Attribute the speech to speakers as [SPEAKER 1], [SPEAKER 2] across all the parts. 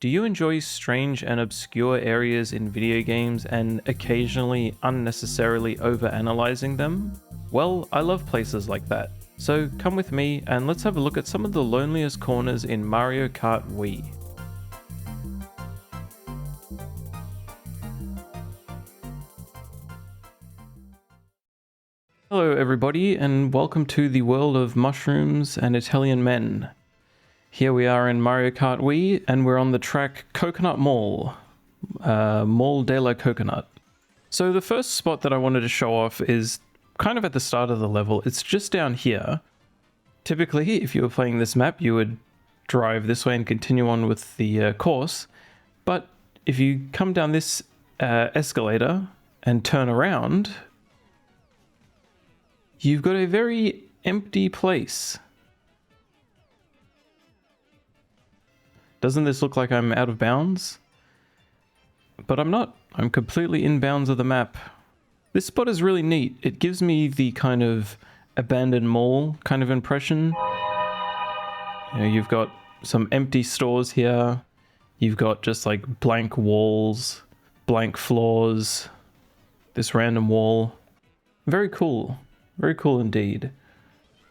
[SPEAKER 1] Do you enjoy strange and obscure areas in video games and occasionally unnecessarily overanalyzing them? Well, I love places like that. So come with me and let's have a look at some of the loneliest corners in Mario Kart Wii. Hello everybody and welcome to the world of mushrooms and Italian men. Here we are in Mario Kart Wii, and we're on the track Coconut Mall. Mall de la Coconut. So the first spot that I wanted to show off is kind of at the start of the level. It's just down here. Typically, if you were playing this map, you would drive this way and continue on with the course. But if you come down this escalator and turn around, you've got a very empty place. Doesn't this look like I'm out of bounds? But I'm not. I'm completely in bounds of the map. This spot is really neat. It gives me the kind of abandoned mall kind of impression. You know, you've got some empty stores here. You've got just like blank walls, blank floors, this random wall. Very cool. Very cool indeed.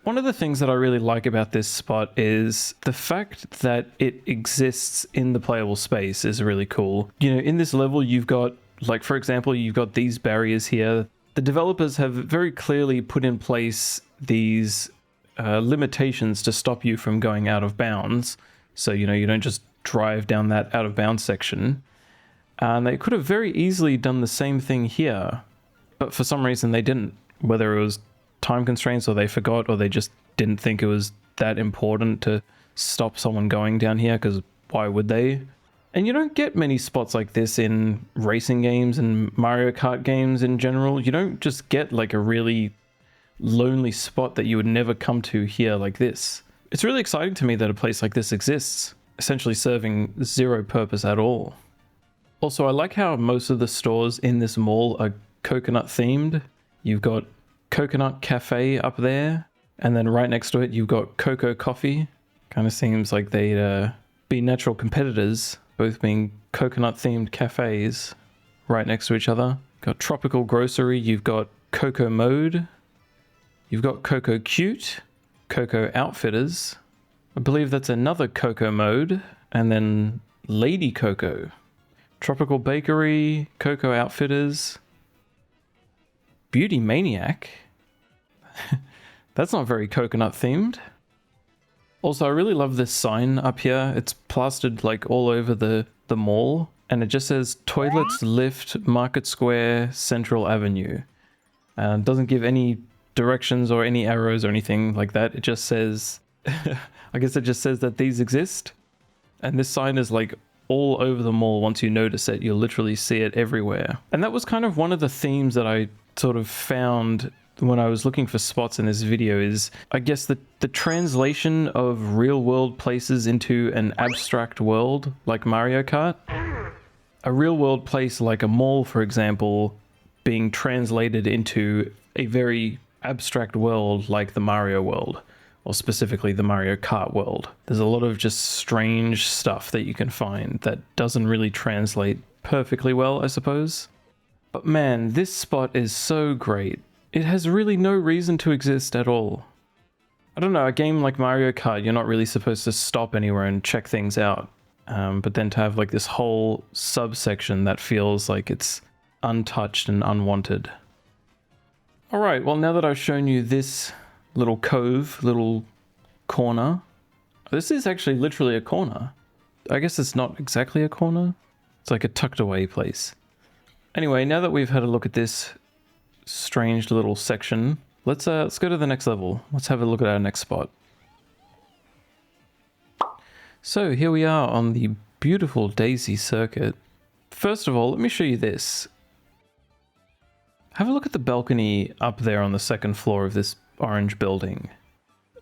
[SPEAKER 1] One of the things that I really like about this spot is the fact that it exists in the playable space is really cool. You know, in this level you've got, like for example, you've got these barriers here. The developers have very clearly put in place these limitations to stop you from going out of bounds. So, you know, you don't just drive down that out of bounds section. And they could have very easily done the same thing here, but for some reason they didn't. Whether it was time constraints or they forgot or they just didn't think it was that important to stop someone going down here, because why would they? And you don't get many spots like this in racing games and Mario Kart games in general. You don't just get like a really lonely spot that you would never come to here like this. It's really exciting to me that a place like this exists, essentially serving zero purpose at all. Also, I like how most of the stores in this mall are coconut themed. You've got Coconut Cafe up there, and then right next to it you've got Cocoa Coffee. Kind of seems like they'd be natural competitors, both being coconut themed cafes right next to each other. Got Tropical Grocery, you've got Cocoa Mode, you've got Cocoa Cute, Cocoa Outfitters, I believe that's another Cocoa Mode, and then Lady Cocoa, Tropical Bakery, Cocoa Outfitters, Beauty Maniac. That's not very coconut themed. Also, I really love this sign up here. It's plastered like all over the mall, and it just says Toilets Lift Market Square Central Avenue. It doesn't give any directions or any arrows or anything like that. It just says, I guess it just says that these exist. And this sign is like all over the mall. Once you notice it, you'll literally see it everywhere. And that was kind of one of the themes that I sort of found when I was looking for spots in this video is, I guess, the translation of real world places into an abstract world like Mario Kart. A real world place like a mall, for example, being translated into a very abstract world like the Mario world, or specifically the Mario Kart world. There's a lot of just strange stuff that you can find that doesn't really translate perfectly well, I suppose. But man, this spot is so great. It has really no reason to exist at all. I don't know, a game like Mario Kart, you're not really supposed to stop anywhere and check things out. But then to have like this whole subsection that feels like it's untouched and unwanted. Alright, well now that I've shown you this little cove, little corner. This is actually literally a corner. I guess it's not exactly a corner. It's like a tucked away place. Anyway, now that we've had a look at this strange little section, let's go to the next level. Let's have a look at our next spot. So here we are on the beautiful Daisy circuit. First of all, let me show you this. Have a look at the balcony up there on the second floor of this orange building.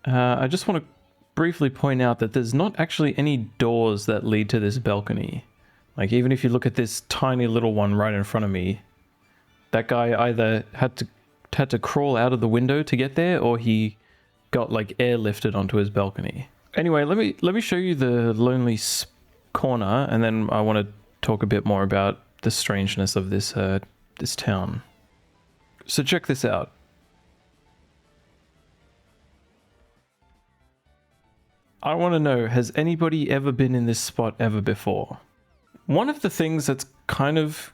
[SPEAKER 1] I just want to briefly point out that there's not actually any doors that lead to this balcony. Like, even if you look at this tiny little one right in front of me, that guy either had to crawl out of the window to get there, or he got like airlifted onto his balcony. Anyway, let me show you the lonely corner, and then I want to talk a bit more about the strangeness of this this town. So check this out. I want to know, has anybody ever been in this spot ever before? One of the things that's kind of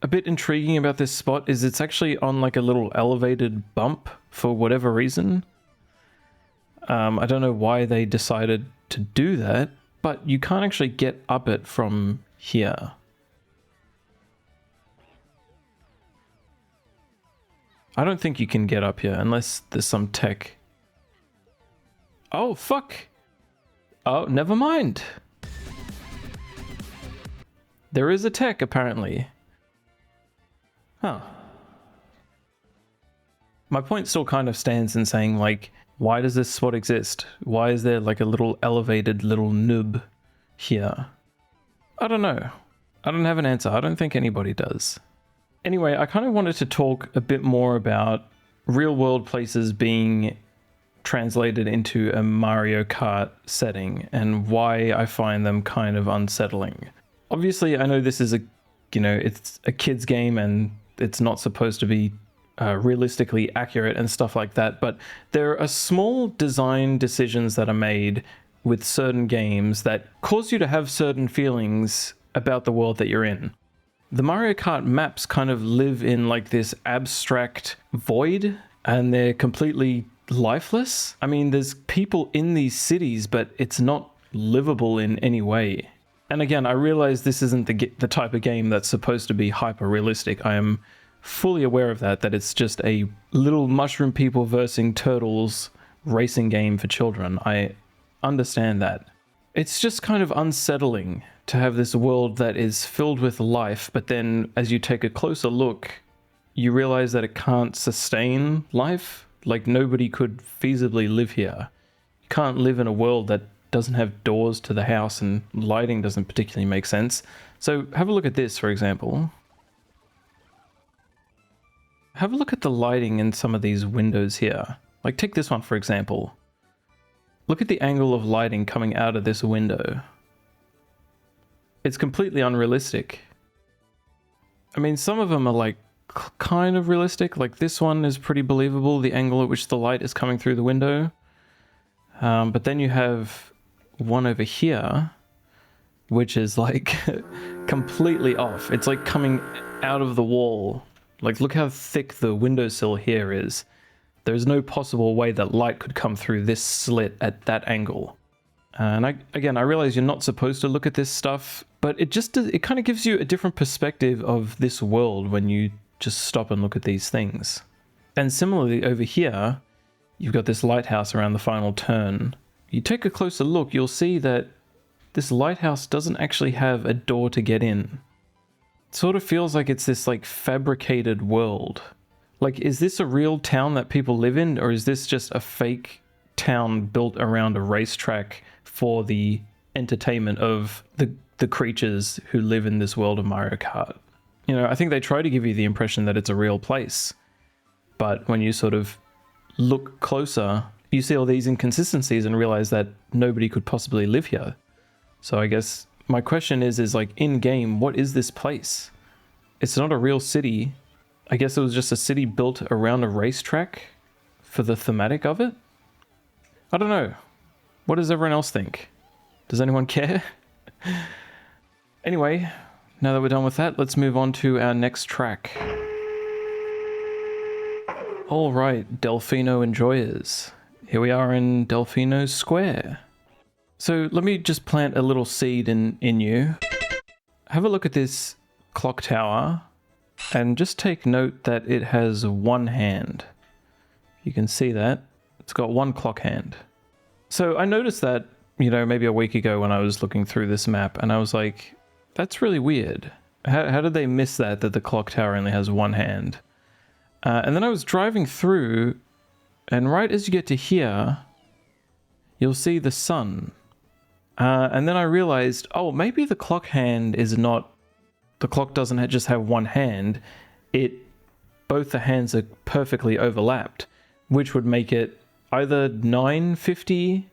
[SPEAKER 1] a bit intriguing about this spot is it's actually on like a little elevated bump for whatever reason. I don't know why they decided to do that, but you can't actually get up it from here. I don't think you can get up here unless there's some tech. Oh, fuck! Oh, never mind. There is a tech, apparently. Huh. My point still kind of stands in saying, like, why does this spot exist? Why is there like a little elevated little noob here? I don't know. I don't have an answer. I don't think anybody does. Anyway, I kind of wanted to talk a bit more about real world places being translated into a Mario Kart setting and why I find them kind of unsettling. Obviously, I know this is it's a kid's game and it's not supposed to be realistically accurate and stuff like that, but there are small design decisions that are made with certain games that cause you to have certain feelings about the world that you're in. The Mario Kart maps kind of live in like this abstract void, and they're completely lifeless. I mean, there's people in these cities, but it's not livable in any way. And again, I realize this isn't the type of game that's supposed to be hyper realistic. I am fully aware of that it's just a little mushroom people versus turtles racing game for children. I understand that. It's just kind of unsettling to have this world that is filled with life, but then as you take a closer look, you realize that it can't sustain life. Like, nobody could feasibly live here. You can't live in a world that doesn't have doors to the house, and lighting doesn't particularly make sense. So have a look at this, for example. Have a look at the lighting in some of these windows here. Like, take this one, for example. Look at the angle of lighting coming out of this window. It's completely unrealistic. I mean, some of them are like kind of realistic. Like this one is pretty believable, the angle at which the light is coming through the window. But then you have one over here, which is like completely off. It's like coming out of the wall. Like, look how thick the windowsill here is. There's no possible way that light could come through this slit at that angle. And I realize you're not supposed to look at this stuff, but it kind of gives you a different perspective of this world when you just stop and look at these things. And similarly over here, you've got this lighthouse around the final turn. You take a closer look, you'll see that this lighthouse doesn't actually have a door to get in. It sort of feels like it's this like fabricated world. Like, is this a real town that people live in, or is this just a fake town built around a racetrack for the entertainment of the creatures who live in this world of Mario Kart? You know, I think they try to give you the impression that it's a real place, but when you sort of look closer, you see all these inconsistencies and realize that nobody could possibly live here. So I guess my question is like, in game, what is this place? It's not a real city. I guess it was just a city built around a racetrack for the thematic of it. I don't know. What does everyone else think? Does anyone care? Anyway, now that we're done with that, let's move on to our next track. All right, Delfino enjoyers. Here we are in Delfino Square. So let me just plant a little seed in you. Have a look at this clock tower and just take note that it has one hand. You can see that. It's got one clock hand. So I noticed that, you know, maybe a week ago when I was looking through this map, and I was like, that's really weird. How did they miss that the clock tower only has one hand? And then I was driving through, and right as you get to here, you'll see the sun. And then I realized, oh, maybe the clock hand is not, the clock doesn't just have one hand. Both the hands are perfectly overlapped, which would make it either 9:50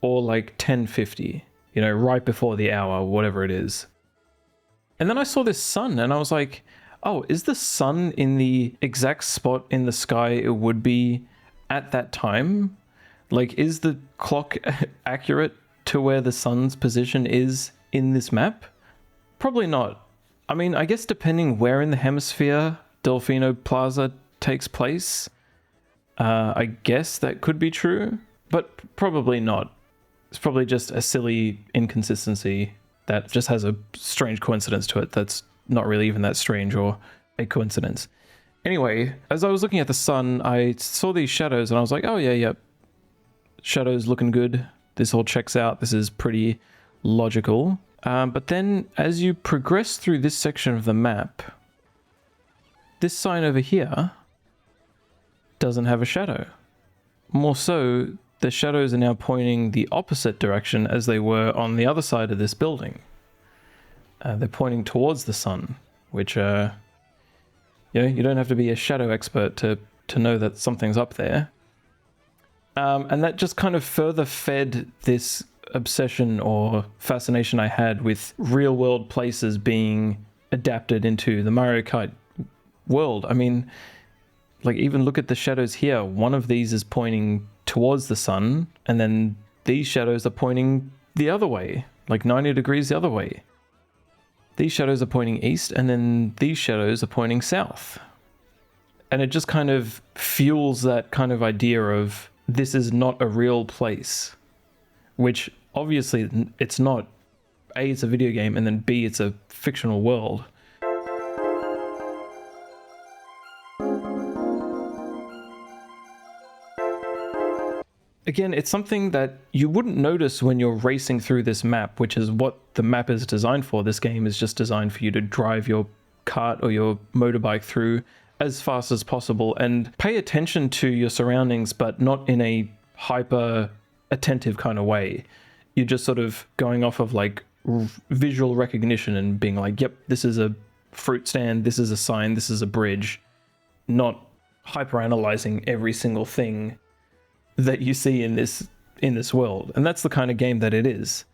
[SPEAKER 1] or like 10:50. you know, right before the hour, whatever it is. And then I saw this sun and I was like, oh, is the sun in the exact spot in the sky it would be at that time? Like, is the clock accurate to where the sun's position is in this map? Probably not. I mean, I guess depending where in the hemisphere Delfino Plaza takes place, I guess that could be true, but probably not. It's probably just a silly inconsistency that just has a strange coincidence to it that's not really even that strange or a coincidence. Anyway, as I was looking at the sun, I saw these shadows and I was like, oh yeah, shadows looking good. This all checks out. This is pretty logical. But then as you progress through this section of the map, this sign over here doesn't have a shadow. More so, the shadows are now pointing the opposite direction as they were on the other side of this building. They're pointing towards the sun, which, you know, you don't have to be a shadow expert to know that something's up there. And that just kind of further fed this obsession or fascination I had with real world places being adapted into the Mario Kart world. I mean, like, even look at the shadows here. One of these is pointing towards the sun, and then these shadows are pointing the other way, like 90 degrees the other way. These shadows are pointing east, and then these shadows are pointing south. And it just kind of fuels that kind of idea of this is not a real place, which obviously it's not. A, it's a video game, and then B, it's a fictional world. Again, it's something that you wouldn't notice when you're racing through this map, which is what the map is designed for. This game is just designed for you to drive your kart or your motorbike through as fast as possible and pay attention to your surroundings, but not in a hyper attentive kind of way. You're just sort of going off of like visual recognition and being like, yep, this is a fruit stand, this is a sign, this is a bridge, not hyper analyzing every single thing that you see in this world. And that's the kind of game that it is.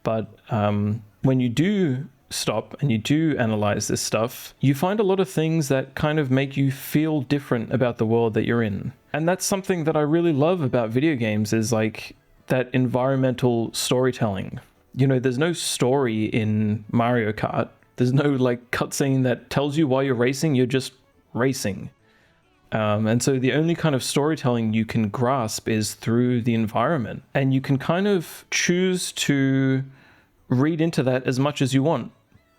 [SPEAKER 1] But when you do stop and you do analyze this stuff, you find a lot of things that kind of make you feel different about the world that you're in. And that's something that I really love about video games, is like that environmental storytelling. You know, there's no story in Mario Kart. There's no like cutscene that tells you why you're racing. You're just racing. And so the only kind of storytelling you can grasp is through the environment. And you can kind of choose to read into that as much as you want.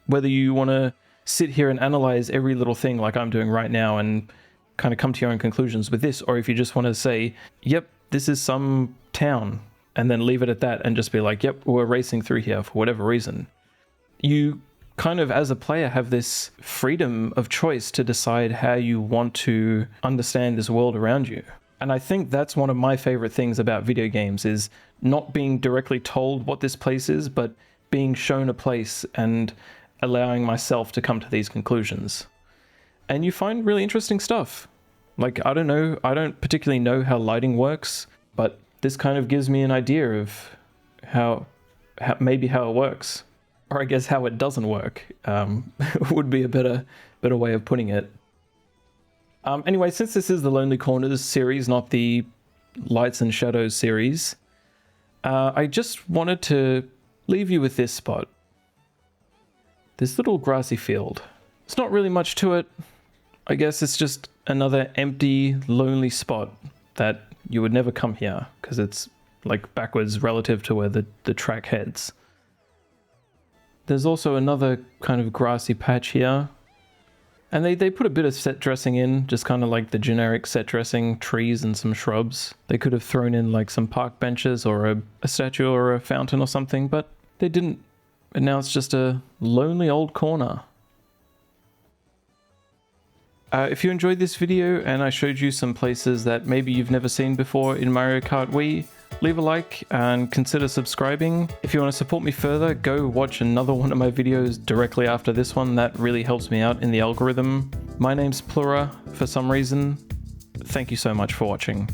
[SPEAKER 1] Whether you want to sit here and analyze every little thing like I'm doing right now and kind of come to your own conclusions with this, or if you just want to say, yep, this is some town, and then leave it at that and just be like, yep, we're racing through here for whatever reason. You kind of, as a player, have this freedom of choice to decide how you want to understand this world around you. And I think that's one of my favorite things about video games, is not being directly told what this place is, but being shown a place and allowing myself to come to these conclusions. And you find really interesting stuff. Like, I don't know, I don't particularly know how lighting works, but this kind of gives me an idea of how maybe how it works. Or I guess how it doesn't work would be a better way of putting it. Anyway, since this is the Lonely Corners series, not the Lights and Shadows series, I just wanted to leave you with this spot. This little grassy field. It's not really much to it. I guess it's just another empty, lonely spot that you would never come here because it's like backwards relative to where the track heads. There's also another kind of grassy patch here. And they put a bit of set dressing in, just kind of like the generic set dressing, trees and some shrubs. They could have thrown in like some park benches or a statue or a fountain or something, but they didn't. And now it's just a lonely old corner. If you enjoyed this video and I showed you some places that maybe you've never seen before in Mario Kart Wii, leave a like and consider subscribing. If you want to support me further, go watch another one of my videos directly after this one. That really helps me out in the algorithm. My name's Plura for some reason. Thank you so much for watching.